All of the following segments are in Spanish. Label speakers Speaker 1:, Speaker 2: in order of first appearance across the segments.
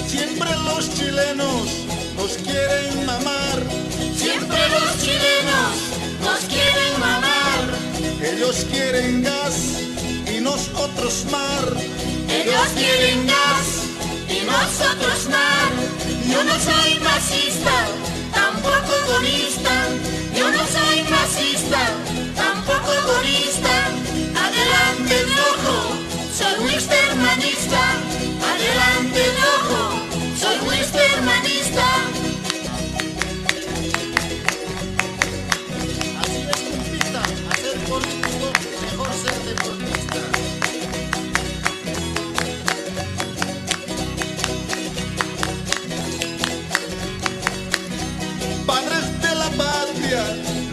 Speaker 1: Siempre los chilenos nos quieren mamar.
Speaker 2: Siempre los chilenos nos quieren mamar.
Speaker 1: Ellos quieren gas y nosotros mar.
Speaker 2: Ellos quieren gas y nosotros mar. Yo no soy masista, tampoco egoísta. Yo no soy masista, tampoco egoísta. Adelante el ojo, soy wistermanista. Adelante el ojo, soy wistermanista.
Speaker 1: Así es, compita, a ser político, mejor ser deportista. Padres de la patria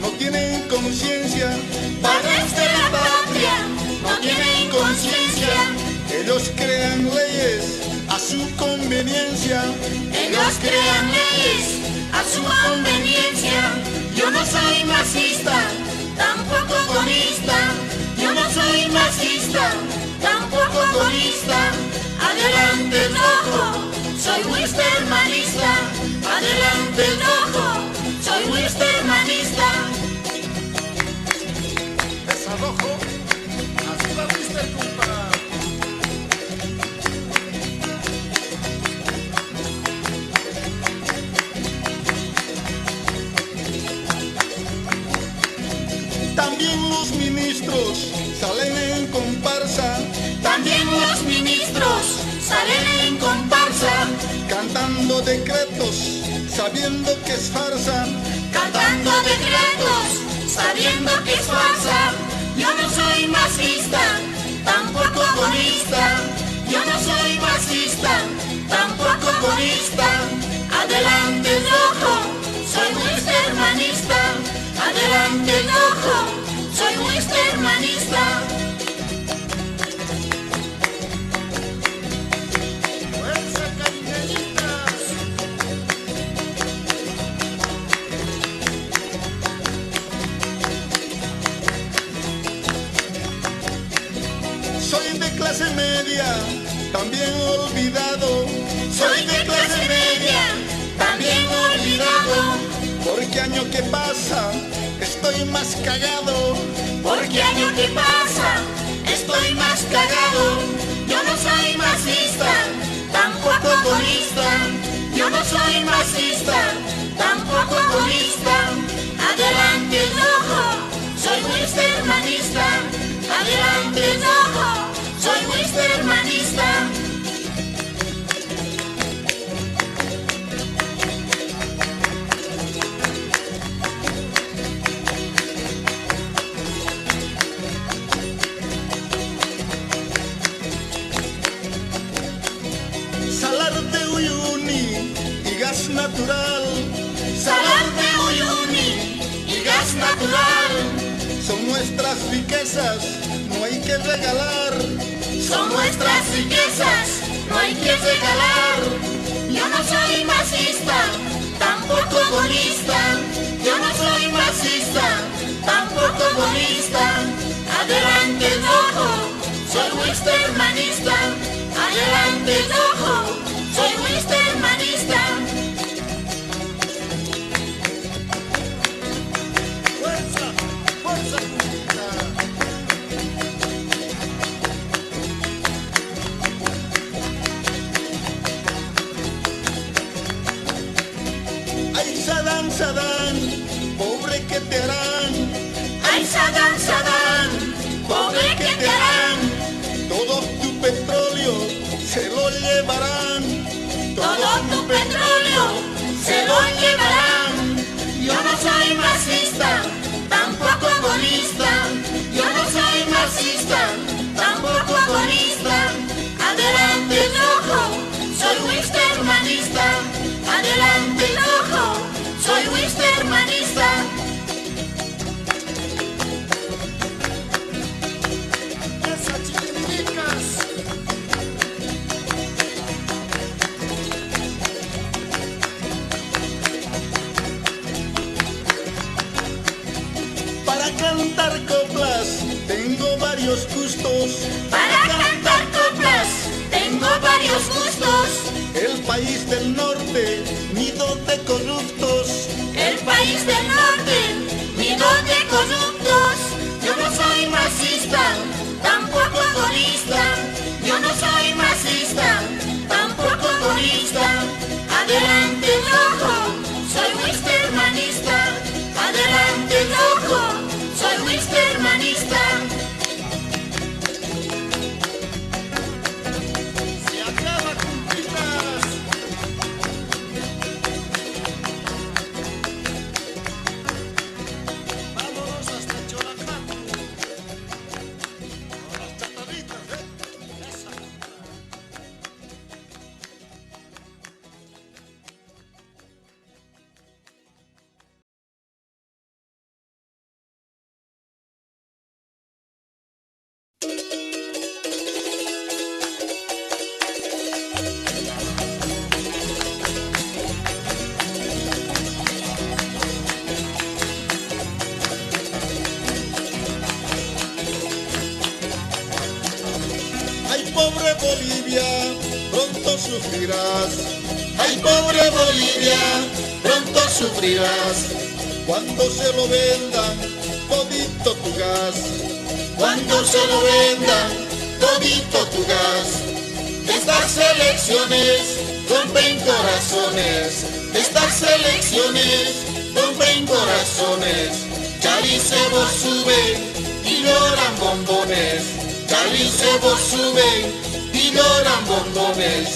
Speaker 1: no tienen conciencia.
Speaker 2: Padres de la patria no tienen conciencia.
Speaker 1: Ellos crean leyes a su conveniencia.
Speaker 2: Ellos crean leyes a su conveniencia. Yo no soy masista, tampoco egoísta. Yo no soy masista, tampoco egoísta. Adelante el ojo, soy wistermanista. Adelante el ojo, soy wistermanista.
Speaker 1: Desarrojo, así va Wister, compa. También los ministros salen en comparsa.
Speaker 2: También los ministros salen en comparsa,
Speaker 1: Cantando decretos, sabiendo que es farsa.
Speaker 2: cantando decretos, sabiendo que es farsa. Yo no soy masista, tampoco egoísta. Yo no soy masista, tampoco egoísta. Adelante el ojo, soy wistermanista. Adelante el ojo, soy wistermanista.
Speaker 1: ¡Fuerza, cariñeritas! Soy de clase media, también olvidado.
Speaker 2: Soy de clase media, también olvidado.
Speaker 1: Porque año que pasa, estoy más cagado.
Speaker 2: Porque año que pasa, estoy más cagado. Yo no soy masista, tampoco egoísta. Yo no soy masista, tampoco egoísta. Adelante el ojo, soy wistermanista. Adelante el ojo, soy wistermanista.
Speaker 1: Salar de Uyuni y gas natural
Speaker 2: Salar de Uyuni y gas natural
Speaker 1: son nuestras riquezas, no hay que regalar.
Speaker 2: son nuestras riquezas, no hay que regalar. Yo no soy masista, tampoco egoísta. Yo no soy masista, tampoco egoísta. Adelante el ojo, soy wistermanista. Adelante el ojo, soy wistermanista.
Speaker 1: ¡Fuerza, fuerza, compita! Ay, Sadán, Sadán, pobre que te harán.
Speaker 2: Ay, Sadán, Sadán, pobre que te harán.
Speaker 1: Todo tu petróleo se lo llevarán.
Speaker 2: Todo tu petróleo se lo llevarán. Yo no soy masista, tampoco egoísta. Yo no soy masista, tampoco egoísta. Adelante el ojo, soy wistermanista. Adelante el ojo, soy wistermanista.
Speaker 1: ¡Esa, chiquiticas! cantar coplas tengo varios gustos.
Speaker 2: Para cantar coplas tengo varios gustos.
Speaker 1: El país del norte, nido de corruptos.
Speaker 2: El país del norte, nido de corruptos. Yo no soy marxista, tampoco egoísta. Yo no soy marxista, tampoco egoísta. Adelante rojo, soy wistermanista. Adelante rojo, soy wistermanista.
Speaker 1: Se acaba Cumplitas. Vámonos hasta Cholacán. Con las chatarritas, Esa. Ay, pobre Bolivia, pronto sufrirás.
Speaker 2: Ay, pobre Bolivia, pronto sufrirás.
Speaker 1: Cuando se lo vendan todito tu gas.
Speaker 2: Cuando se lo vendan todito tu gas. Estas elecciones rompen corazones. Estas elecciones rompen corazones. Chalicebo sube y lloran bombones. Chalicebo sube y lloran bombones.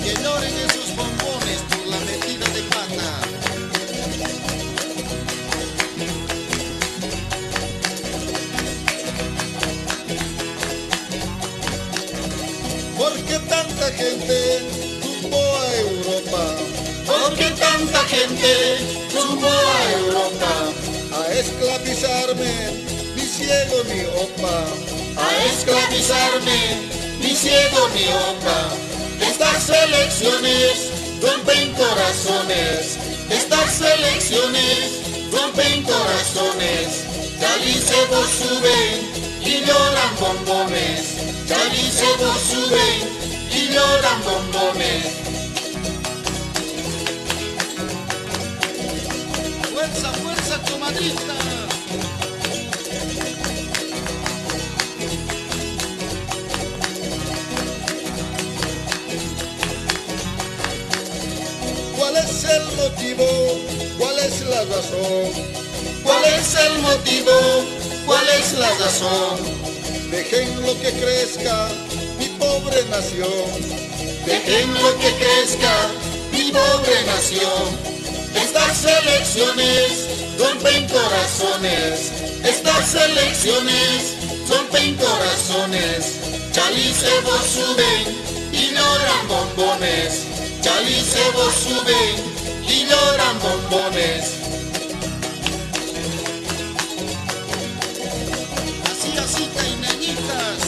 Speaker 1: Que lloren esos bombones por la metida de pata. ¿Por qué tanta gente rumbo a Europa?
Speaker 2: ¿Por qué tanta gente rumbo a Europa?
Speaker 1: A esclavizarme, ni ciego ni opa.
Speaker 2: A esclavizarme, ni ciego ni opa. Estas elecciones rompen corazones. Estas elecciones rompen corazones. Chalicebo sube y lloran bombones. Chalicebo sube y lloran bombones.
Speaker 1: ¡Fuerza, fuerza, comadrita! ¿Cuál es el motivo? ¿Cuál es la razón?
Speaker 2: ¿Cuál es el motivo? ¿Cuál es la razón?
Speaker 1: Dejen lo que crezca mi pobre nación.
Speaker 2: Dejen lo que crezca mi pobre nación. Estas elecciones rompen corazones. Estas elecciones rompen corazones. Chalicebo suben y lloran bombones. Chalicebo suben y lloran bombones.
Speaker 1: Así, así, caineñitas.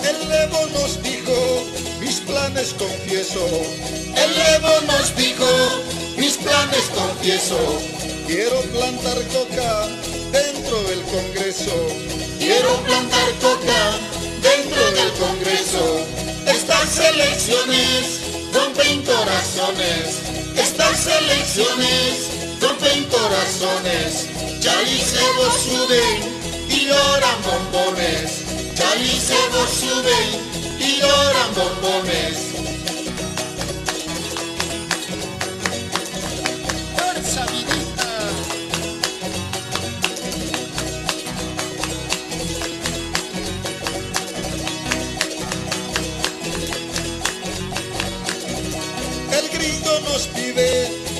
Speaker 1: El Evo nos dijo, mis planes confieso.
Speaker 2: El Evo nos dijo, mis planes confieso.
Speaker 1: Quiero plantar coca dentro del Congreso.
Speaker 2: Quiero plantar coca dentro del Congreso. Estas elecciones rompen corazones. Estas elecciones rompen corazones. Chalicebo suben y lloran bombones. Chalicebo suben y lloran bombones.
Speaker 1: ¡Fuerza, vidita! El gringo nos pide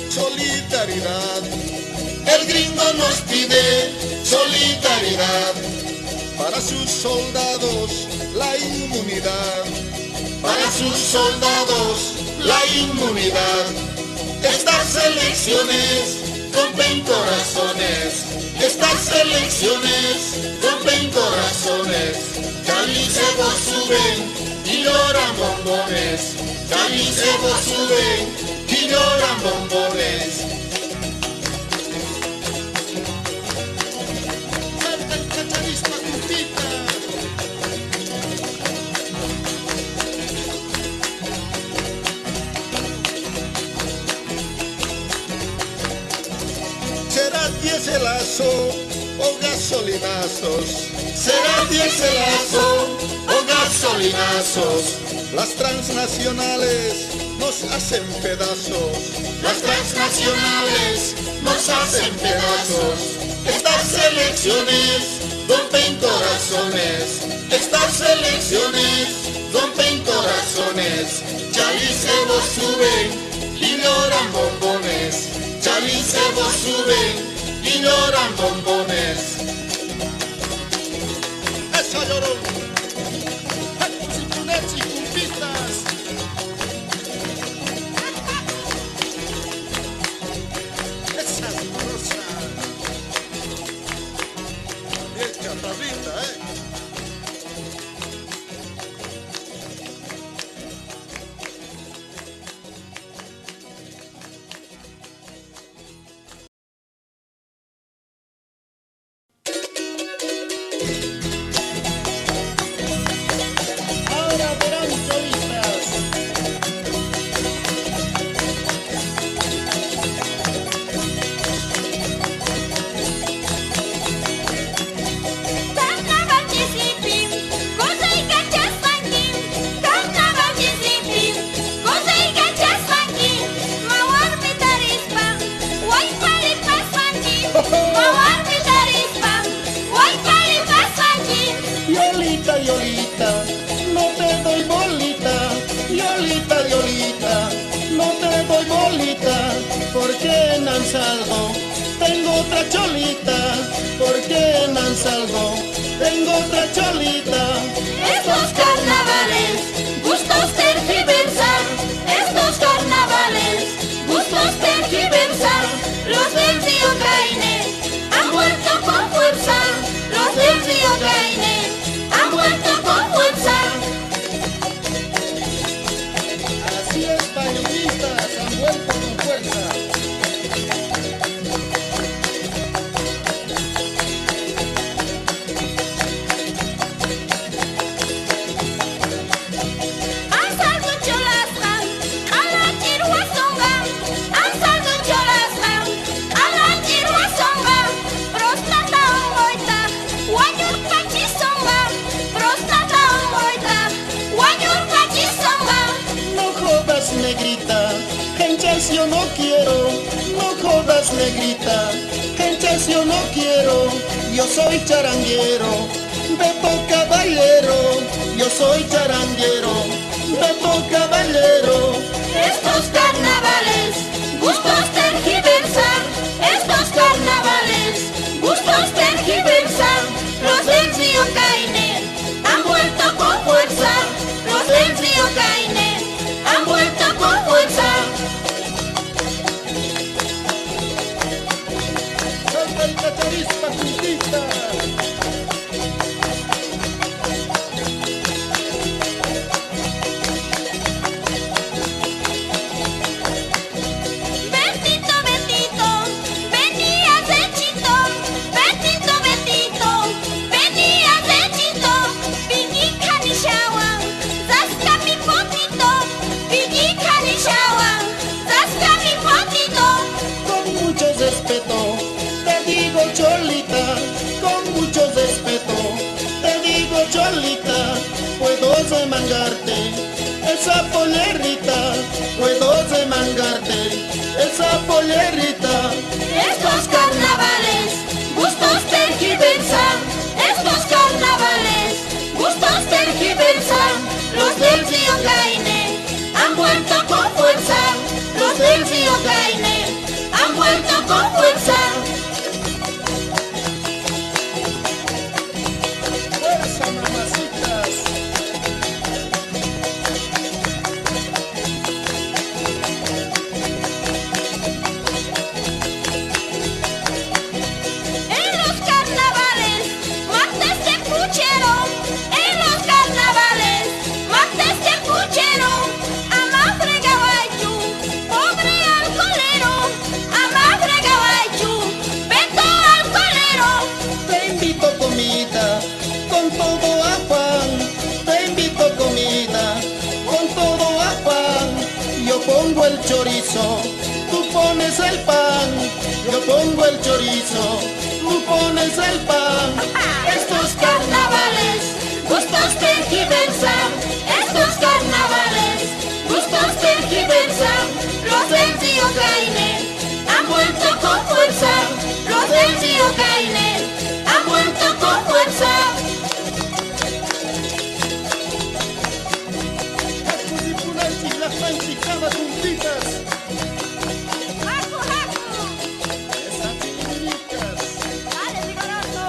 Speaker 1: solidaridad.
Speaker 2: El gringo nos pide solidaridad.
Speaker 1: Para sus soldados la inmunidad.
Speaker 2: Para sus soldados la inmunidad. Estas elecciones rompen corazones. Estas elecciones rompen corazones. chalicebos suben y lloran bombones, chalicebos suben y lloran bombones.
Speaker 1: Salta el cacharispa juntita.
Speaker 3: Será diéselazo o gasolinazos,
Speaker 2: Será diéselazo o gasolinazos,
Speaker 3: las transnacionales nos hacen pedazos.
Speaker 2: las transnacionales nos hacen pedazos. Estas elecciones rompen corazones, estas elecciones rompen corazones. Chalicebos suben y lloran bombones, chalicebos suben y lloran bombones.
Speaker 1: Eso lloró. Jacos y cunets y cumpitas. Esa sabrosa. Bien chaparrita, Ahora verán cholistas.
Speaker 4: Carnaval de slipim, gozej gacia spankin. Carnaval de slipim, gozej gacia spankin. Małar wytaryspan, łaj pali paspankin. Małar wytaryspan, łaj pali paspankin.
Speaker 3: Yolita, Yolita, no te doy bolita. Yolita, Yolita, no te doy bolita. Porque no salgo, tengo otra cholita. Porque no salgo, tengo otra cholita.
Speaker 4: Estos carnavales, gustos tergiversan. Estos carnavales, gustos tergiversan. Los del río Caine han vuelto con fuerza. Los del río Caine han vuelto con fuerza.
Speaker 1: Así es, pañuelistas, han vuelto con fuerza.
Speaker 4: Han salgo cholasman, a la chiruasonga. Han salgo cholasman, a la chiruasonga. Prostata ongoita, guayur pachisonga. Prostata ongoita, guayur pachisonga.
Speaker 3: No jodas, negrita, genchas yo no quiero. No jodas, negrita, genchas yo no quiero. Yo soy charanguero, Beto Caballero. Yo soy charanguero, Beto Caballero.
Speaker 4: Estos carnavales, gustos tergiversan. Estos carnavales, gustos tergiversan. Los del río Caine han vuelto con fuerza. Los del río Caine han vuelto con fuerza.
Speaker 1: Salta el cacharispa juntita.
Speaker 4: Betito, Betito, venías de Chito. Betito, Betito, venías de Chito. Vinica ni siałam, zaska mi potito. Vinica ni siałam, zaska mi potito.
Speaker 3: Con mucho respeto, te digo cholita. Con mucho respeto, te digo cholita. Puedo remangarte esa polerita. Puedo remangarte esa polerita.
Speaker 4: Estos carnavales, gustos tergiversan. Estos carnavales, gustos tergiversan. Los del río Caine han vuelto con fuerza. Los del río Caine han vuelto con fuerza.
Speaker 1: Fuerza, mamacitas.
Speaker 4: En los carnavales, martes de puchero. En los
Speaker 3: chorizo, tú pones el pan, yo pongo el chorizo, tú pones el pan.
Speaker 4: Estos carnavales, gustos tergiversan. Estos carnavales, gustos tergiversan. Los del río Caine han vuelto con fuerza. Los del río Caine han vuelto con fuerza.
Speaker 3: Las panchicadas juntitas.
Speaker 4: ¡Jacu, jacu!
Speaker 3: Esas chiquiticas.
Speaker 4: ¡Dale, vigoroso!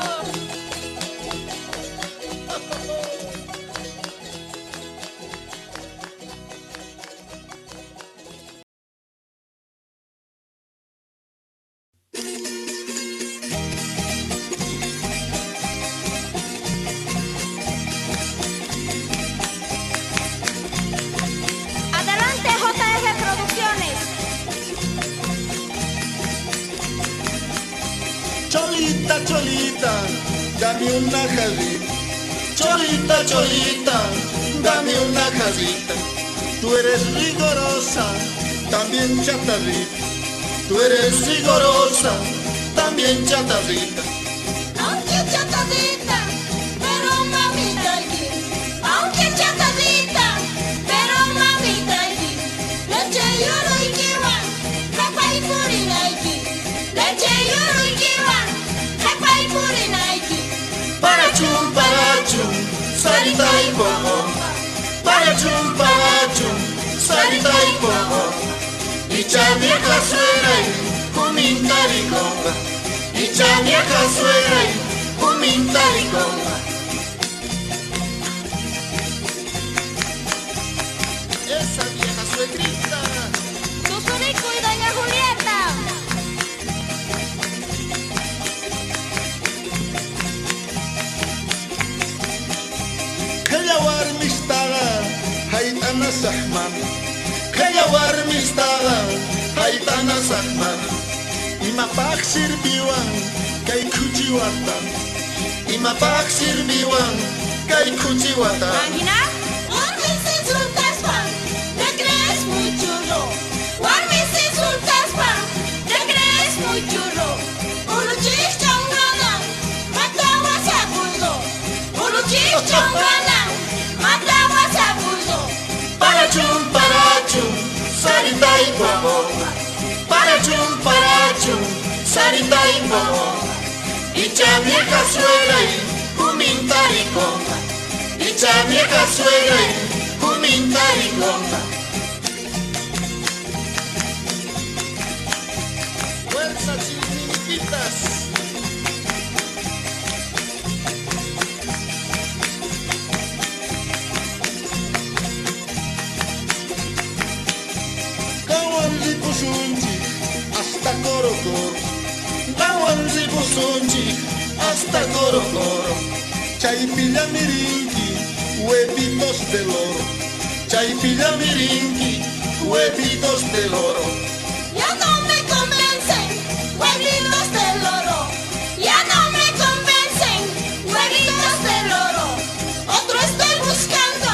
Speaker 4: Adelante, JF Producciones.
Speaker 3: Cholita, cholita, dame una jadita. Cholita, cholita, dame una jadita. Tú eres rigorosa, también chatarrita. Tú eres rigorosa, también chatarrita.
Speaker 4: Aunque chatadita, pero mamita allí. Aunque chatadita, pero mamita allí. Leche yoro y kiwa, capa y purina allí. Leche yoro y kiwa, capa y purina allí.
Speaker 3: Parachum, sarita y bobo. Parachum, sarita y bobo. Dicha vieja suera y humintariconga. Dicha vieja suera y humintariconga. Esa vieja suegrita.
Speaker 4: Susurico y doña Julieta.
Speaker 3: Kaya warmistaga, haitana sahman. Kaya warmistaga, haitana sahman. Imapak sirbiwan, kay kuchiwatan. Imapak sirbiwan, kay kuchiwatan.
Speaker 4: ¿Máquina? Warmis insultas pan, te crees muy churro. Warmis insultas pan, te crees muy churro. Uluchis chongana, matawas a buldo. Uluchis chongana, matawas a buldo.
Speaker 3: Parachum, sarita y bobo. Parachum, sarita y bobo. Dicha vieja suegra y humintariconga. Dicha vieja suegra y humintariconga. Fuerza, chiquititas. Kawanzi pusunchi hasta Corocoro. Kawanzi pusunchi hasta Corocoro. Chaipilla mirinki, huevitos del oro. Chaipilla mirinki, huevitos del oro.
Speaker 4: Ya no me convencen, huevitos del oro. Ya no me convencen, huevitos del oro. Otro estoy buscando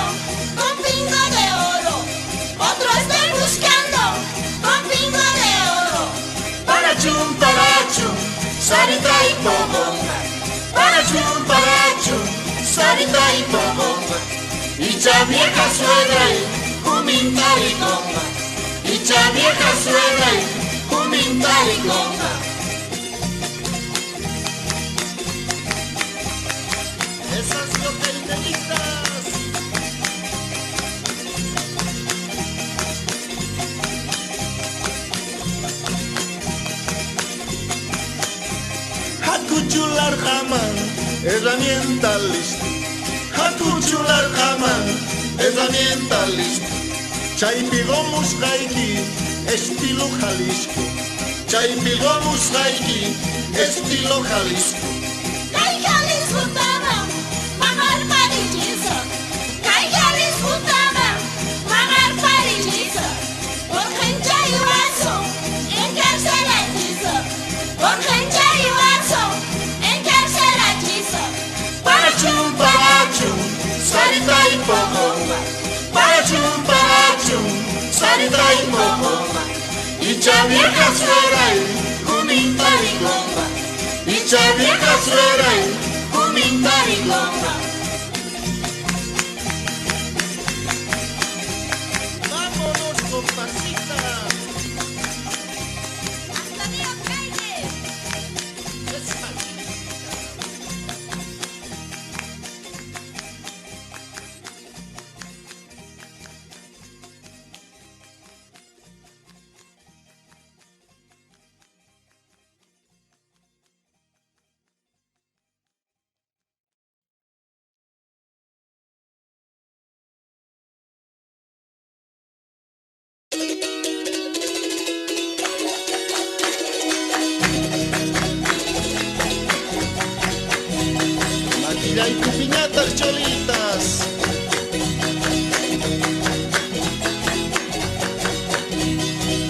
Speaker 4: con pingo de oro. Otro estoy buscando con pingo de oro.
Speaker 3: Parachum, sarita y bobo. Parachum, sarita y bobo. Dicha vieja suegra y humintariconga. Dicha vieja suegra y humintariconga. Esas yotelitelitas. Hakuchular jaman, herramienta lista. Hakuchular jaman, herramienta lista. Chaypigomus haiki, estilo Jalisco. Chaypigomus haiki, estilo Jalisco.
Speaker 4: Caigalis gustaba, magar parilliza. Caigalis gustaba, magar parilliza. Por gente y vaso, encarcelatiza. Por gente y vaso, encarcelatiza.
Speaker 3: Parachum, sarita y bobo. Parachum, sarita y bobo.
Speaker 2: dicha vieja suera y Jumintarigomba, dicha vieja suera y Jumintarigomba.
Speaker 3: Vámonos, comparsita.
Speaker 4: ¡Hasta Dios, Jaime!
Speaker 3: Maquilla y tu piñatas cholitas.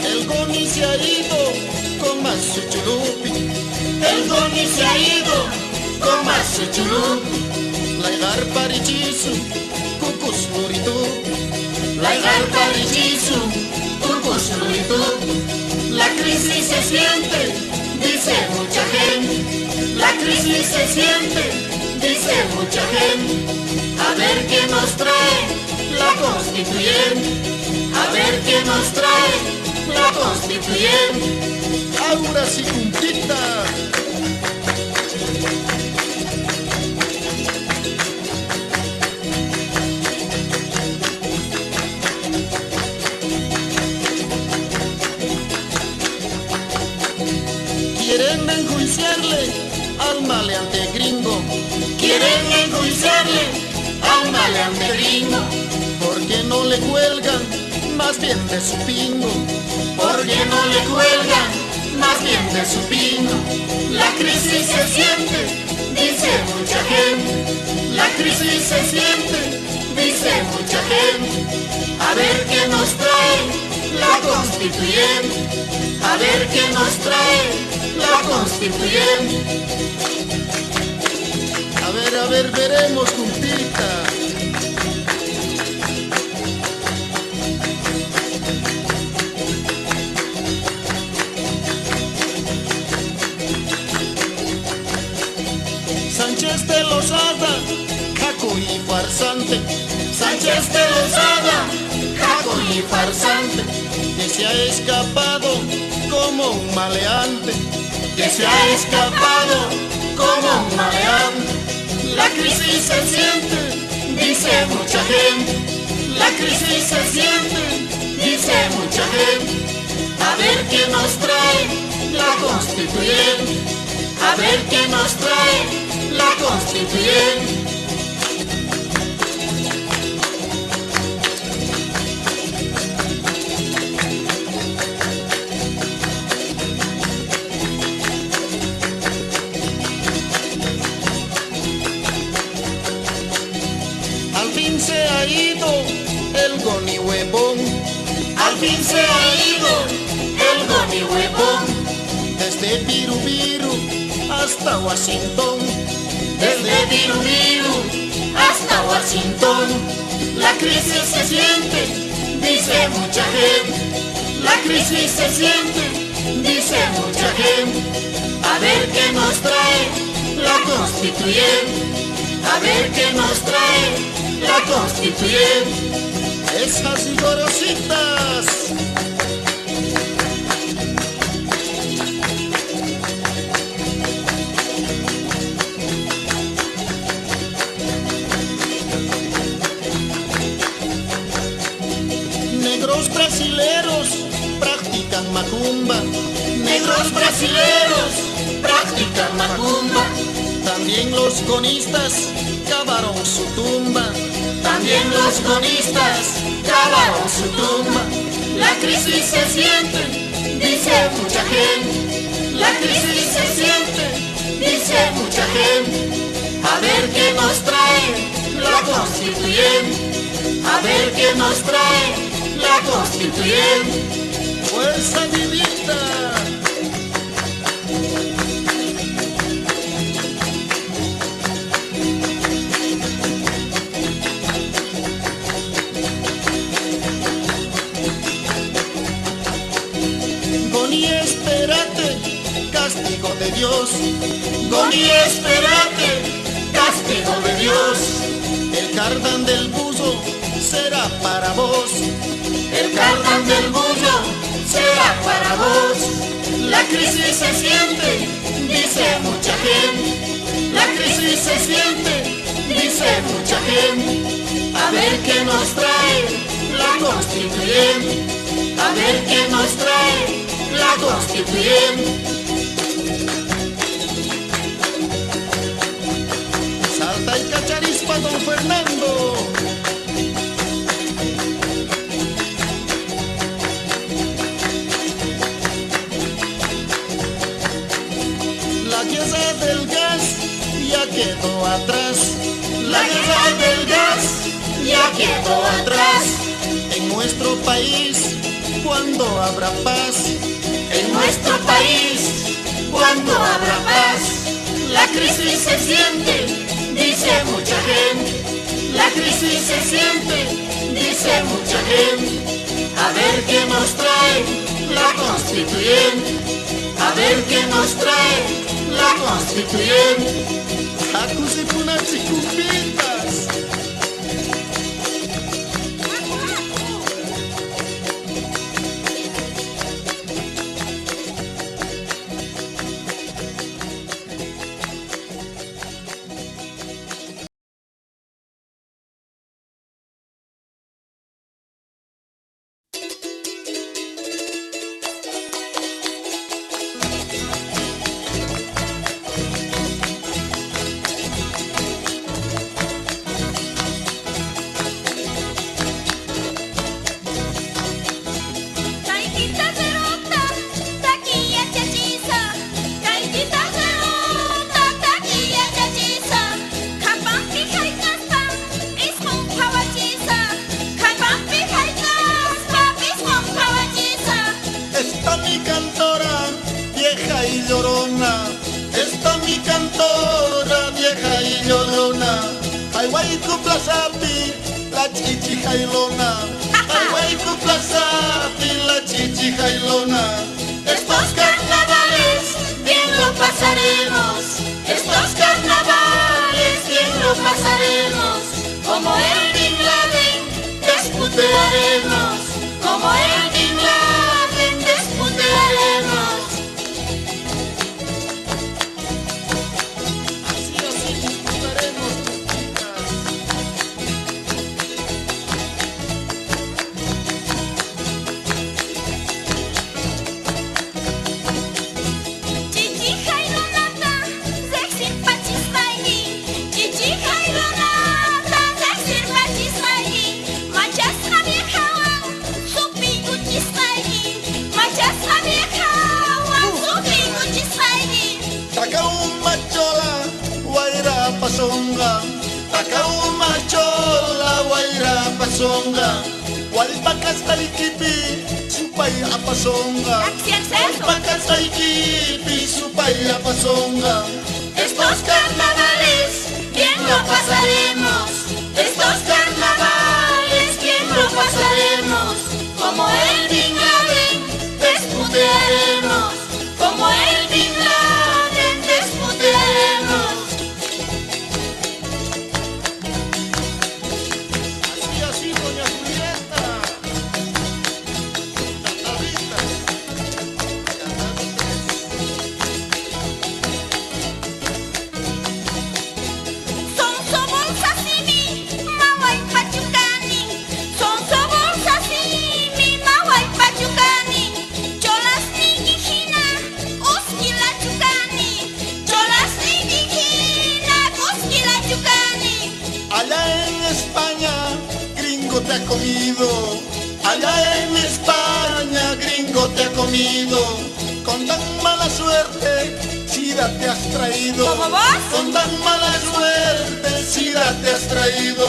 Speaker 3: El Goni se ha ido con más su chulupi.
Speaker 2: El Goni se ha ido con más su chulupi.
Speaker 3: Laigar parichisu, cucus nuritu.
Speaker 2: Laigar parichisu, cucus nuritu. La crisis se siente, dice mucha gente. La crisis se siente, dice mucha gente. A ver qué nos trae la constituyente. A ver qué nos trae la constituyente.
Speaker 3: Ahora sí, puntita. Quieren enjuiciarle al maleante gringo.
Speaker 2: Quieren enjuiciarle al maleante gringo.
Speaker 3: ¿Por qué no le cuelgan más bien de su pingo?
Speaker 2: Porque no le cuelgan más bien de su pingo. La crisis se siente, dice mucha gente. La crisis se siente, dice mucha gente. A ver qué nos trae la constituyente. A ver qué nos trae la constituyente.
Speaker 3: A ver, veremos, puntita. Sánchez de Lozada, caco y farsante.
Speaker 2: Sánchez de Lozada, caco y farsante.
Speaker 3: Que se ha escapado como un maleante.
Speaker 2: Que se ha escapado como un maleante. La crisis se siente, dice mucha gente. La crisis se siente, dice mucha gente. A ver qué nos trae la constituyente. A ver qué nos trae la constituyente.
Speaker 3: Al fin se ha ido el Goni huevón.
Speaker 2: Al fin se ha ido el Goni huevón.
Speaker 3: Desde Birubiru hasta Washington.
Speaker 2: Desde Birubiru hasta Washington. La crisis se siente, dice mucha gente. La crisis se siente, dice mucha gente. A ver qué nos trae la constituyente. A ver qué nos trae la constituyente.
Speaker 3: Esas y gorositas. Negros brasileros practican macumba.
Speaker 2: Negros brasileros practican macumba.
Speaker 3: También los gonistas cavaron su tumba.
Speaker 2: También los gonistas cavaron su tumba. La crisis se siente, dice mucha gente. La crisis se siente, dice mucha gente. A ver qué nos trae la constituyente. A ver qué nos trae la constituyente.
Speaker 3: Fuerza vivita. espérate, castigo de Dios.
Speaker 2: Goni, espérate, castigo de Dios.
Speaker 3: El cardán del buzo será para vos.
Speaker 2: El cardán del bullo será para vos. La crisis se siente, dice mucha gente. La crisis se siente, dice mucha gente. A ver qué nos trae la constituyente. A ver qué nos trae la constituyente.
Speaker 3: Salta y cacharispa, don Fernando. La guerra del gas ya quedó atrás.
Speaker 2: La guerra del gas ya quedó atrás.
Speaker 3: En nuestro país, ¿cuándo habrá paz?
Speaker 2: En nuestro país, ¿cuándo habrá paz? La crisis se siente, dice mucha gente. La crisis se siente, dice mucha gente. A ver qué nos trae la constituyente. A ver qué nos trae la constituyente.
Speaker 3: Jacuzzi punas y cumbitas. Está mi cantora, vieja y llorona. Está mi cantora, vieja y llorona. Ay, guay, plazapi, la chichi jailona. Ay, guay, plazapi, la chichi jailona.
Speaker 2: Estos carnavales bien lo pasaremos. Estos carnavales bien lo pasaremos. Como el Bin Laden desputearemos. Como el Bin Laden desputearemos.
Speaker 3: Así disfrutaremos, chicas.
Speaker 4: Chichi jailonata, zexir pachismaigi. Chichi jailonata, zexir pachismaigi. Machas habiejawan, supi uchismaigi. Machas habiejawan, supi uchismaigi.
Speaker 3: Takauma chola, guaira pasonga. Takauma chola, guaira pasonga. Walpacas talikipi, supay apasonga. Walpacas talikipi, supay apasonga.
Speaker 2: Estos carnavales bien lo pasaremos. Estos carnavales bien lo pasaremos. Como el Bin Laden desputearemos. Como el Bin Laden desputearemos.
Speaker 3: Así, doña Julieta. Catavistas.
Speaker 4: Son sobol sashimi, mawai pachukani. Son sobol sashimi, mawai pachukani. Cholas nigihina, uskila chukani. Cholas nigihina, uskila chukani.
Speaker 3: Allá en España, gringo te ha comido. Allá en España, gringo te ha comido. Con tan mala suerte, sida te has traído.
Speaker 4: ¿Cómo vos?
Speaker 3: Con tan mala suerte, sida te has traído.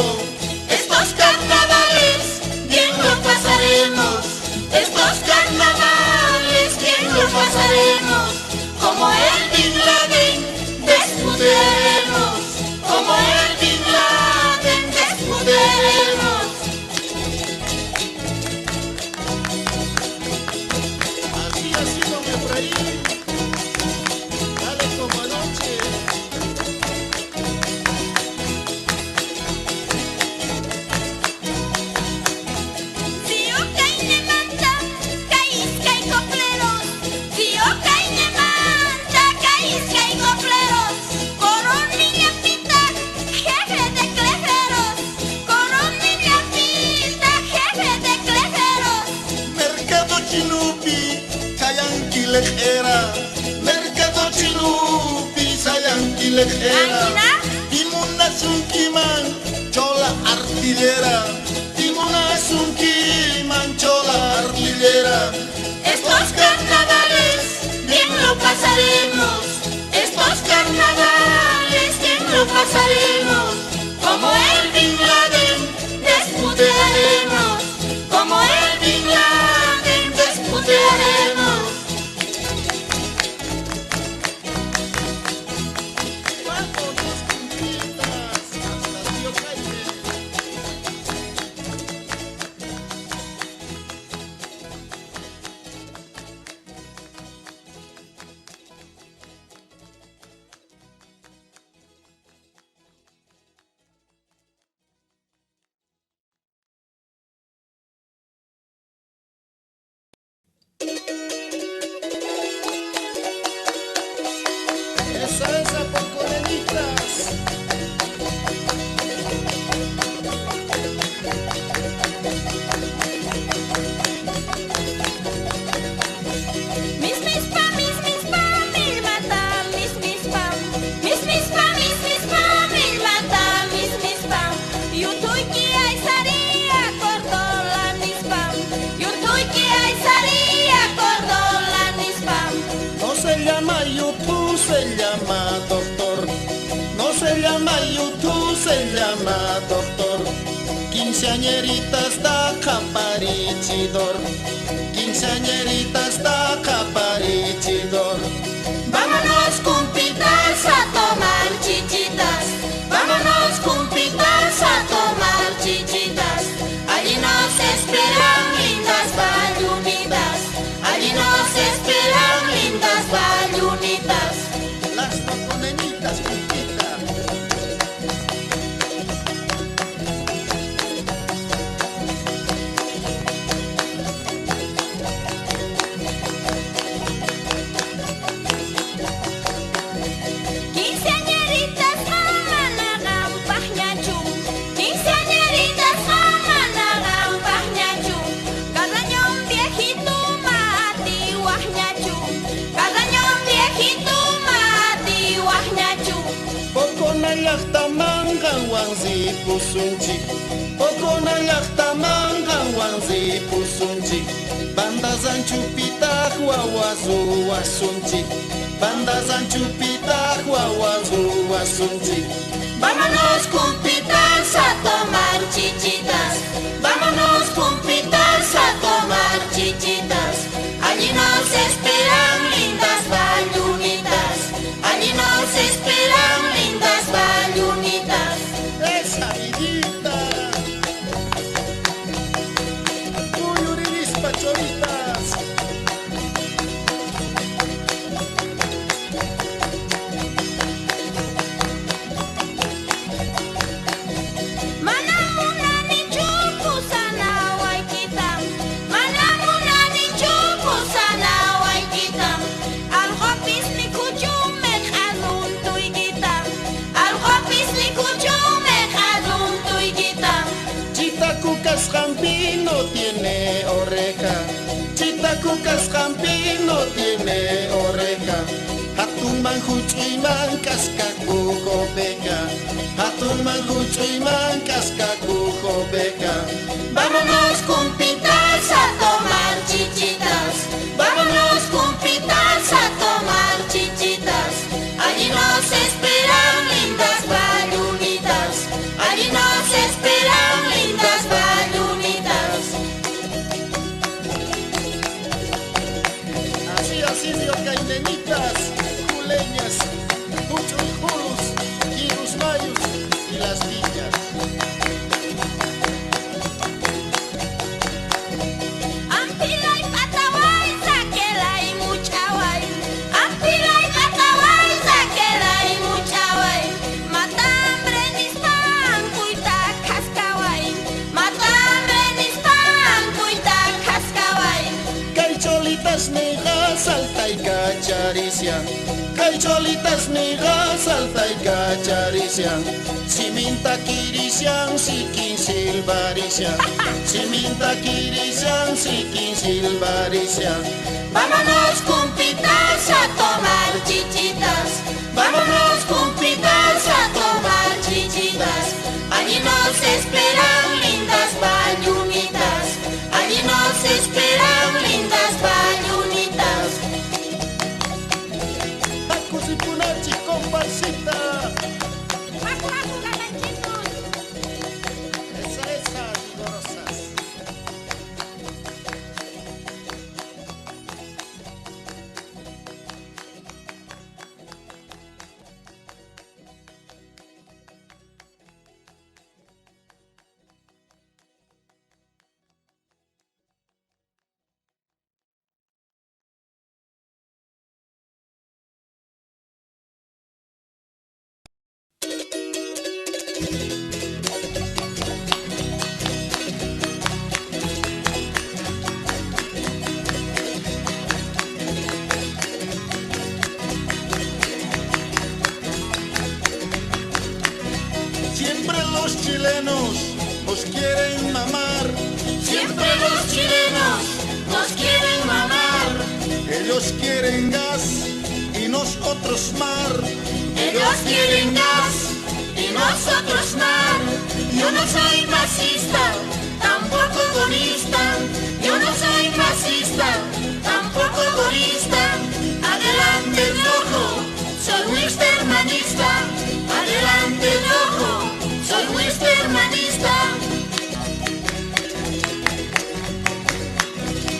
Speaker 2: Estos carnavales bien lo pasaremos. Estos carnavales bien lo pasaremos. Como el Bin Laden desputearemos. Como el Bin Laden desputearemos.
Speaker 3: Así, doña Efraín. era mercado chilupi sayang era timuna sunkiman chola artillera timuna sunkiman chola artillera.
Speaker 4: Estos carnavales bien lo pasaremos, estos carnavales bien lo pasaremos, como el Bin Laden desputearemos, como el Bin Laden desputearemos.
Speaker 3: Vámonos juntitas hasta Tío Jaime. Esa es a poco nenitas.
Speaker 4: Mis mispa, mil mata, mis mispa, mil mata, mis mispa. Yutuiki ay saria cordola mispa, yutuiki ay saria cordola mispa.
Speaker 3: No se llama YouTube, se llama doctor. No se llama YouTube, se llama doctor. Quinceañeritas da caparichidor. Quinceañeritas da caparichidor.
Speaker 4: Vámonos compitas a tomar chichitas, vámonos compitas a tomar chichitas. Allí nos esperan lindas bayunitas, allí nos esperan lindas bayunitas.
Speaker 3: Las poconenitas juntitas.
Speaker 4: Quinceañeritas aman agampahnya cum, quinceañeritas aman agampahnya cum. Katanya om viejito mati wahnya cum, katanya om viejito mati wahnya cum.
Speaker 3: Poco na yaktamangan wangzi pusunchi. Poco na yaktamangan wangzi pusunchi. Banda zanchupita wawazu wasunchi. Banda zanchupita wawazu wasunchi.
Speaker 4: Vámonos compitas a tomar chichitas, vámonos compitas a tomar chichitas. Allí nos esperan lindas bayunitas, allí nos esperan lindas bayunitas.
Speaker 3: Esa vidita. Uyuriris pachoritas.
Speaker 4: Mana muna ni cupu sana wai kita, mana muna ni cupu sana wai kita. Al hopis ni kucumek anun tui kita, al hopis ni kucumek anun tui kita.
Speaker 3: Chitacucas Campino tiene oreja. Chitacucas Campino tiene oreja. Hatun manjuchuiman cascacujo beca. Hatun manjuchuiman cascacujo beca.
Speaker 4: Vámonos compitas a tomar chichitas, vámonos compitas a tomar chichitas. Allí nos esperan lindas bayunitas, allí nos esperan lindas bayunitas.
Speaker 3: Así, Dios cainenitas, culeñas, muchos jurus, girus mayus y las villas.
Speaker 4: Ampilay pataway, saquelay muchaway, ampilay pataway, saquelay muchaway. Matambre nispan kuita kaskaway, matambre nispan kuita kaskaway.
Speaker 3: Caicholitas negras, salta y cacharicia. Caicholitas negras, salta y cacharicia. Siminta kirisian, sikin silvaricia. Siminta kirisian, sikin silvaricia.
Speaker 4: Vámonos compitas a tomar chichitas. Vámonos compitas a tomar chichitas. Allí nos esperan lindas bayunitas. Allí nos esperan lindas bayunitas.
Speaker 3: Acusipunachi, comparsita.
Speaker 1: Esas vigorosas.
Speaker 3: Siempre los chilenos nos quieren mamar.
Speaker 4: Siempre los chilenos nos quieren mamar.
Speaker 3: Ellos quieren gas y nosotros mar.
Speaker 4: Ellos quieren gas y nosotros mar. Yo no soy masista, tampoco egoísta. Yo no soy masista, tampoco egoísta. Adelante el rojo, soy wistermanista. Adelante el rojo, soy wistermanista.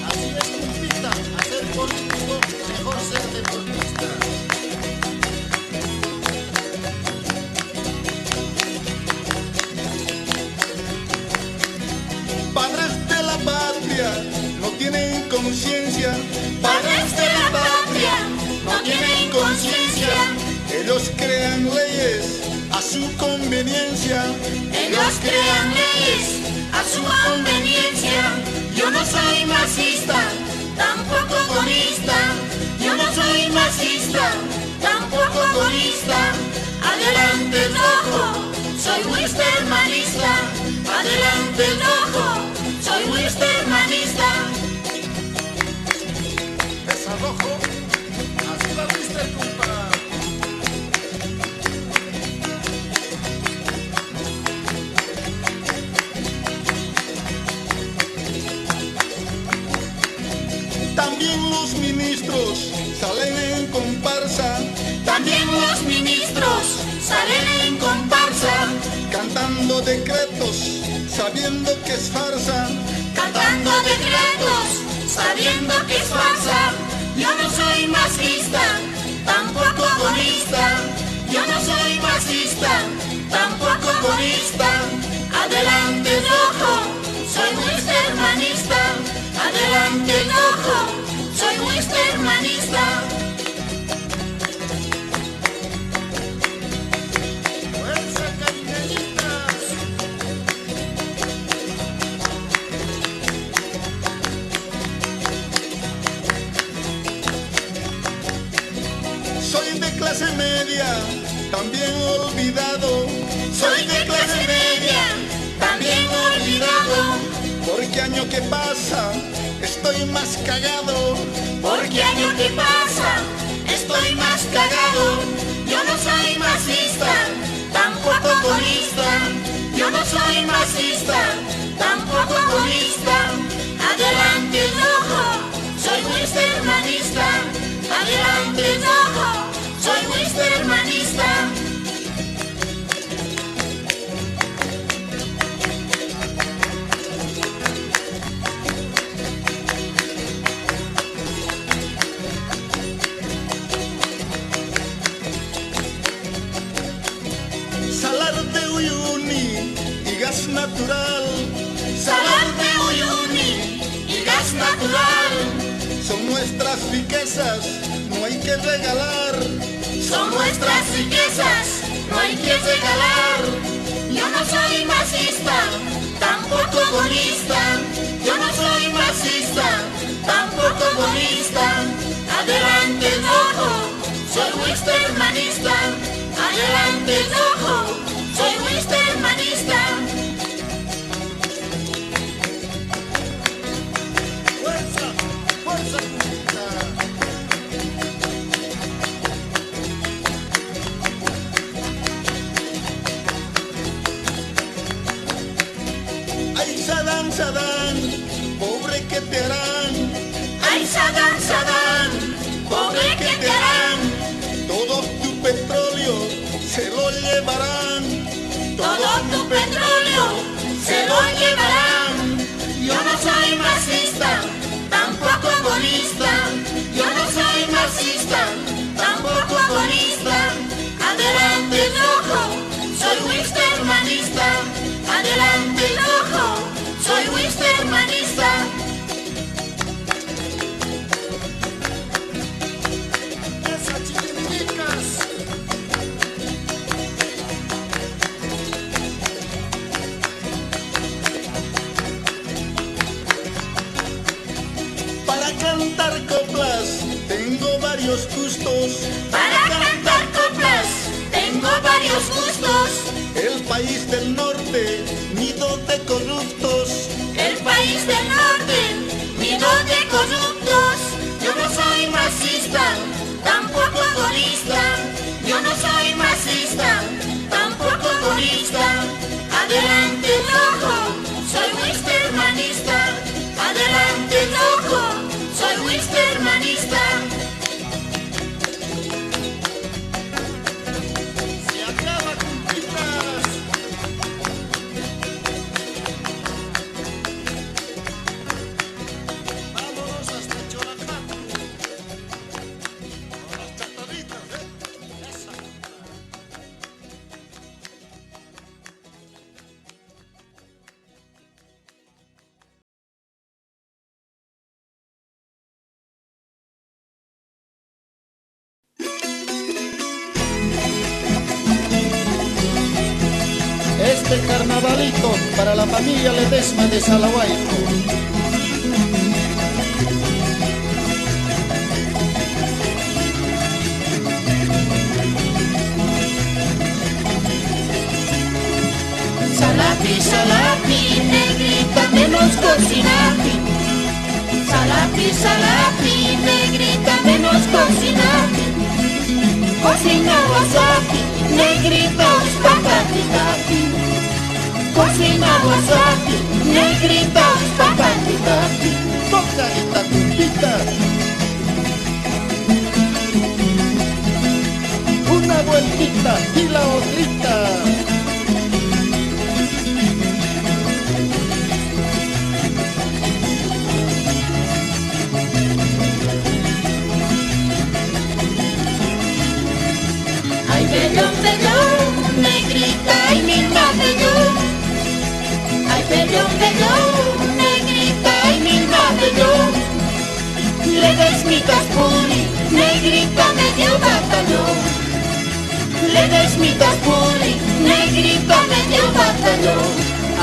Speaker 1: Así es, compita, a ser político, mejor ser deportista.
Speaker 3: Padres de la patria no tienen conciencia.
Speaker 4: Padres de la patria no tienen conciencia.
Speaker 3: Ellos crean leyes a su conveniencia.
Speaker 4: Ellos crean leyes a su conveniencia. Yo no soy masista, tampoco egoísta. Yo no soy masista, tampoco egoísta. Adelante el rojo, soy wistermanista. Adelante el rojo, soy wistermanista.
Speaker 1: Esa rojo, así va Wister, compa.
Speaker 3: También los ministros salen en comparsa,
Speaker 4: También los ministros salen en comparsa,
Speaker 3: cantando decretos, sabiendo que es farsa.
Speaker 4: cantando decretos, sabiendo que es farsa. Yo no soy masista, tampoco egoísta. Yo no soy masista, tampoco egoísta. Adelante el rojo, soy wistermanista. Adelante el rojo, soy wistermanista.
Speaker 1: Fuerza, cariñeritas.
Speaker 3: Soy de clase media, también olvidado.
Speaker 4: Soy de clase media, también olvidado.
Speaker 3: Porque año que pasa, estoy más cagado.
Speaker 4: Porque año que pasa, estoy más cagado. Yo no soy masista, tampoco egoísta. Yo no soy masista, tampoco egoísta. Adelante el rojo, soy wistermanista. Adelante el rojo, soy wistermanista.
Speaker 3: Salar de Uyuni y gas natural
Speaker 4: Salar de Uyuni y gas natural
Speaker 3: son nuestras riquezas, no hay que regalar.
Speaker 4: son nuestras riquezas, no hay que regalar. Yo no soy masista, tampoco egoísta. Yo no soy masista, tampoco egoísta. Adelante el rojo, soy wistermanista. Adelante el rojo, soy wistermanista.
Speaker 1: Fuerza, fuerza, compita.
Speaker 3: te harán.
Speaker 2: Ay, Sadán, Sadán, pobre que te harán.
Speaker 3: Todo tu petróleo se lo llevarán.
Speaker 2: Todo tu petróleo se lo llevarán. Yo no soy marxista, tampoco agonista. Yo no soy marxista, tampoco agonista. Adelante el ojo, soy wistermanista. Adelante el ojo, soy wistermanista.
Speaker 1: Esas chiquititas.
Speaker 3: Para cantar coplas tengo varios gustos.
Speaker 2: Para cantar coplas tengo varios gustos.
Speaker 3: El país del norte, nido de corruptos.
Speaker 2: El país del norte, nido de corruptos. Yo no soy marxista, tampoco agonista. Yo no soy marxista, tampoco agonista. Adelante el ojo, soy wistermanista. Adelante el ojo, soy wistermanista.
Speaker 1: Se acaba, compitas. Vámonos hasta Cholajato. Con las chatarritas, Esa.
Speaker 3: Este carnavalito para la familia Ledesma de Salahuayco.
Speaker 2: Salapi, salapi, negrita, menos cocinati. Salapi, salapi, negrita, menos cocinati. Cocina wasabi, negrita, spaghetti tapi. Cocina wasabi, negrita, spaghetti tapi.
Speaker 3: Tocadita compita. Una vueltita y la otrita.
Speaker 2: Ay, bellón, bellón, negrita, ay, mi bellón. Ay, bellón, bellón, negrita, ay, mi bellón. Le des mi caspuri, negrita, medio batallón. Le des mi caspuri, negrita, medio batallón.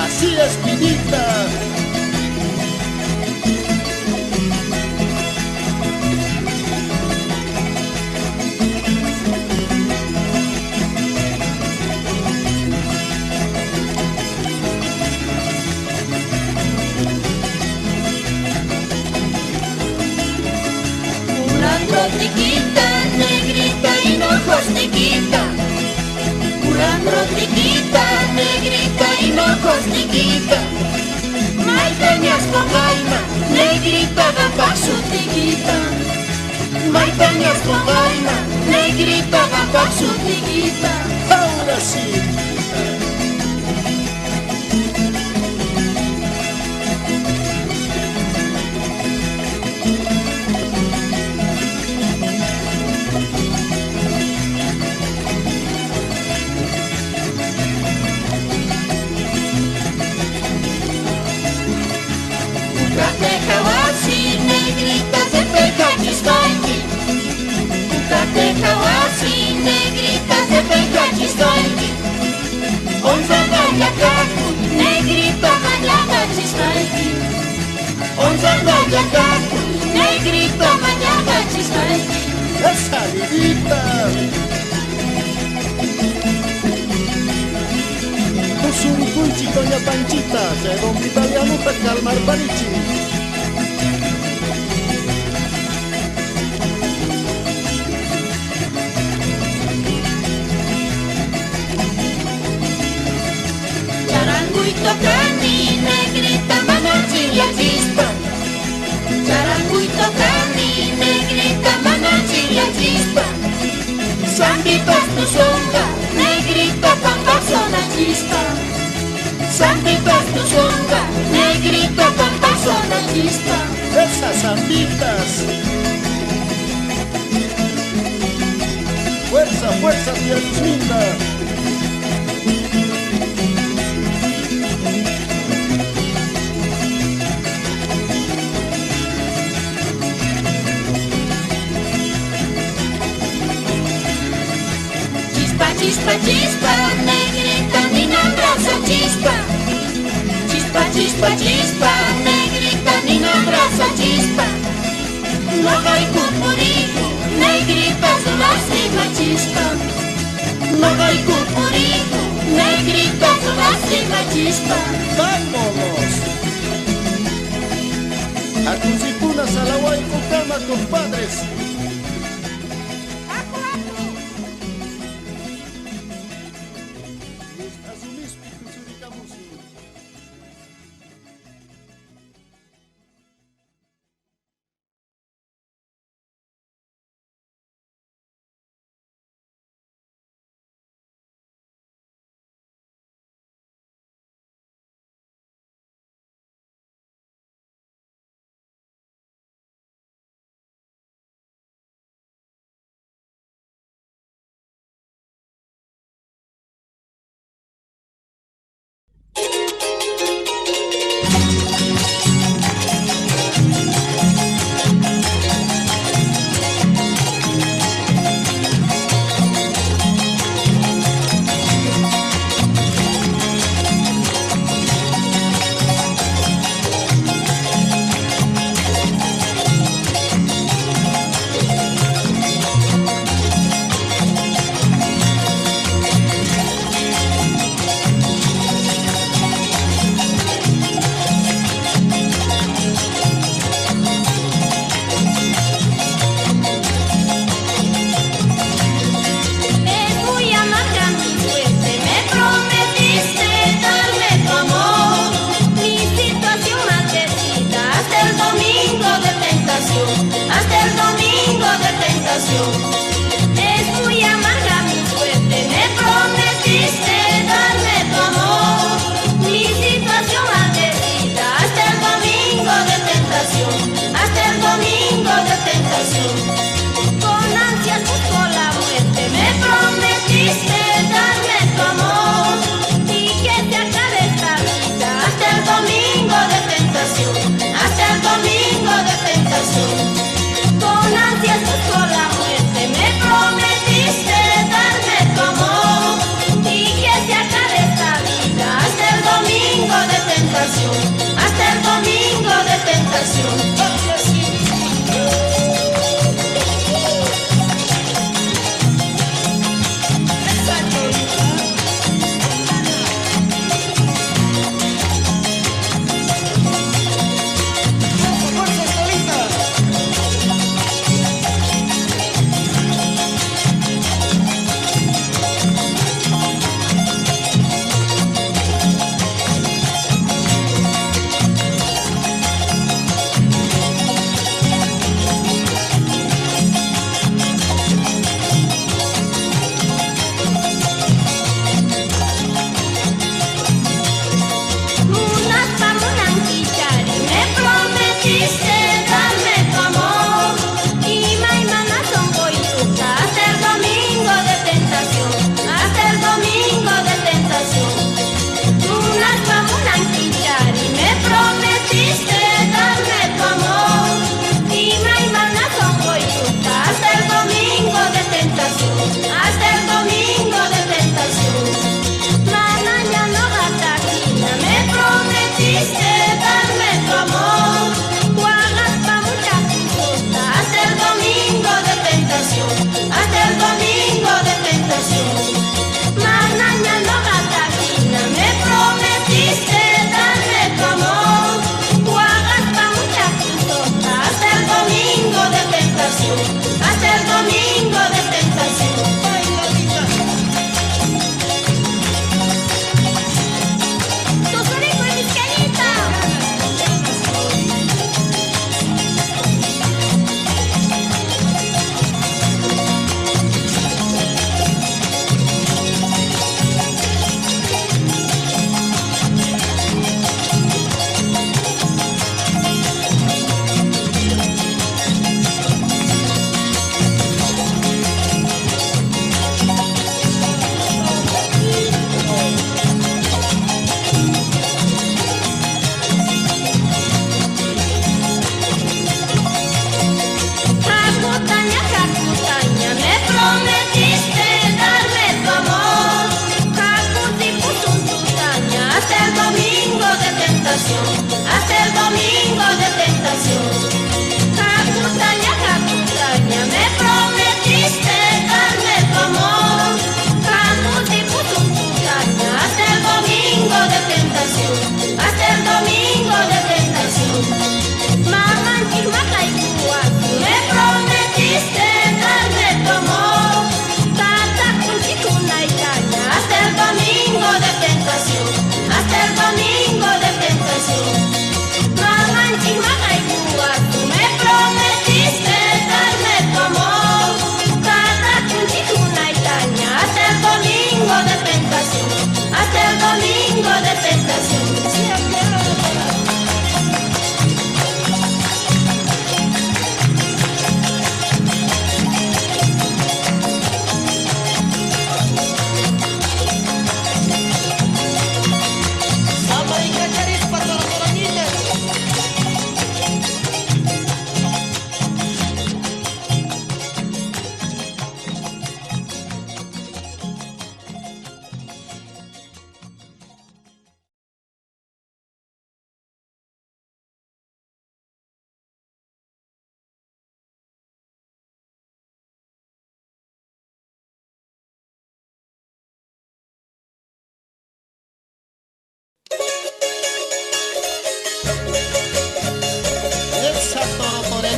Speaker 3: Así es, pinita.
Speaker 2: Curando triquita, negrita, hinojos triquita. Curando triquita, negrita, hinojos triquita. Maiteñas con vaina, negrita, da pa' su triquita. Maiteñas con vaina, negrita, da pa' su triquita.
Speaker 3: Ahora sí.
Speaker 2: Ukatehawasi, negrita, se peca chiscointi. Ukatehawasi, negrita, se peca chiscointi. Onza gaya kaku, negrita, mañana chiscointi. Onza gaya kaku, negrita, mañana chiscointi.
Speaker 3: Esa vidita. Kusurikunchi doña Panchita, se don Vitaliano para calmar parichi.
Speaker 2: Charanguito cani, negrita, manachi la chispa.
Speaker 4: persona chispa. Zambitas tu songa, negrita con persona chispa.
Speaker 3: Esas zambitas. Fuerza, fuerza, tía Luzminda.
Speaker 4: Chispa, chispa, negrita, mi abraza chispa. Chispa, chispa, chispa, negrita, mi abraza chispa. No hay purpurito, negrita, su lástima chispa. No hay purpurito, negrita, su lástima chispa.
Speaker 3: ¡Vámonos! A Cusipuna, Salahuay, Cucama, compadres.
Speaker 4: Es muy amarga mi suerte, me prometiste darme tu amor. Mi situación maldecida, hasta el domingo de tentación, hasta el domingo de tentación. Con ansias busco la muerte, me prometiste darme tu amor. Y que se acabe esta vida, hasta el domingo de tentación, hasta el domingo de tentación. Con ansias busco la muerte,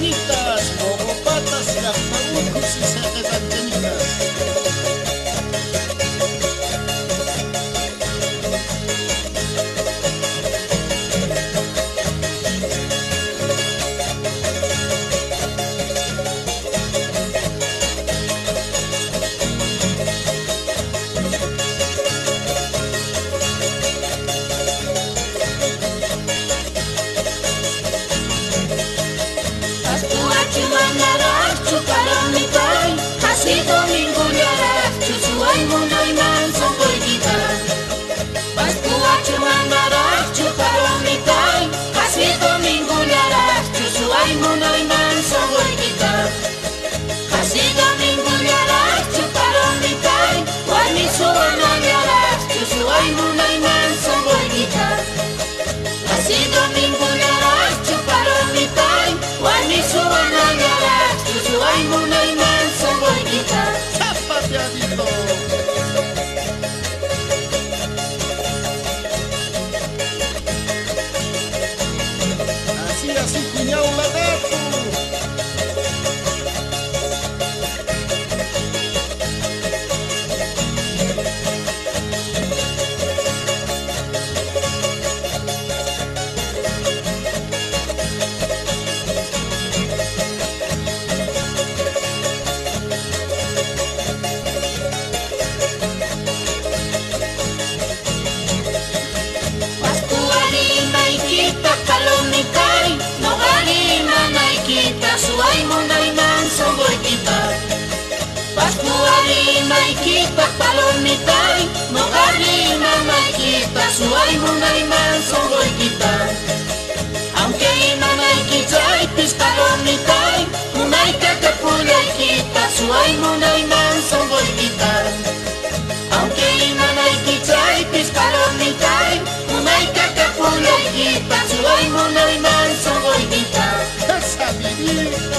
Speaker 3: Antenitas, mogopatas, llaqtabucos y cejes antenitas. Zapateadito. Así, cuñado lagarto.
Speaker 2: Palomitay, mogarima maikita, suaymunay manso voykita. Aunque imanayki chaypis palomitay, munayta kapullaykita, suaymunay manso voykita. Aunque imanayki chaypis palomitay, munayta kapullaykita, suaymunay manso voykita.
Speaker 3: Esa vivita.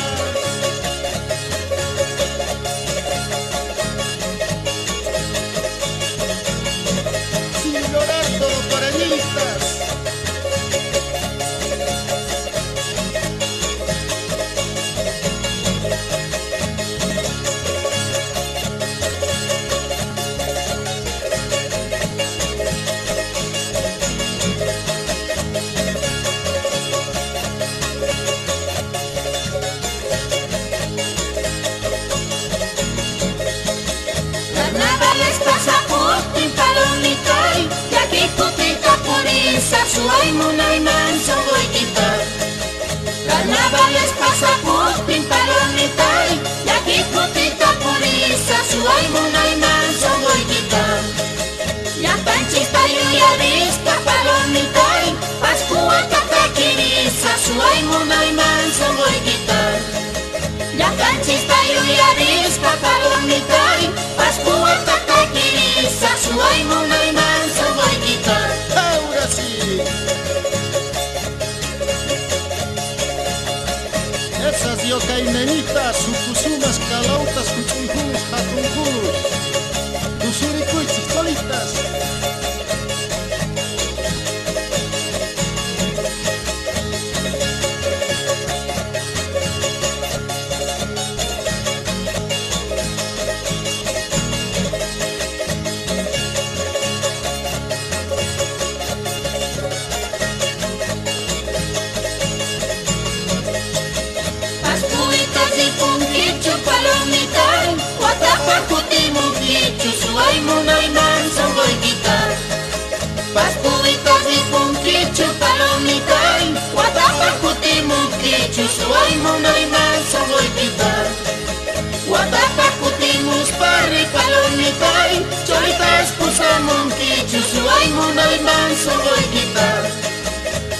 Speaker 2: Suaymunay manso voykita. Carnavales pasapupin palomitay, llakikutita purisa, suaymunay manso voykita. Llapanchista yuyarispa palomitay, pascuata takirisa, suaymunay manso voykita. Llapanchista yuyarispa palomitay, pascuata takirisa, suaymunay manso voykita.
Speaker 3: Ahora sí. Esas yokaynenitas, sukusumas, calautas, cuchuyjulus, jatunjulus. Tusurikuychis, solitas.
Speaker 2: Suaymunay manso voykita. Pascuitas y punkichu palomitay, Guatapakutimukichu, suaymunay manso voykita. Guatapakutimus parri palomitay, choritas pusamunkichu, suaymunay manso voykita.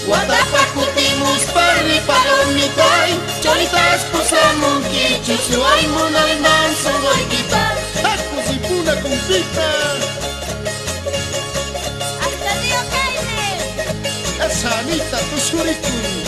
Speaker 2: Guatapakutimus parri palomitay, choritas pusamunkichu, suaymunay manso voykita.
Speaker 3: Una compita.
Speaker 4: ¡Hasta Río Jaime!
Speaker 3: Esa Anita, tu surikui.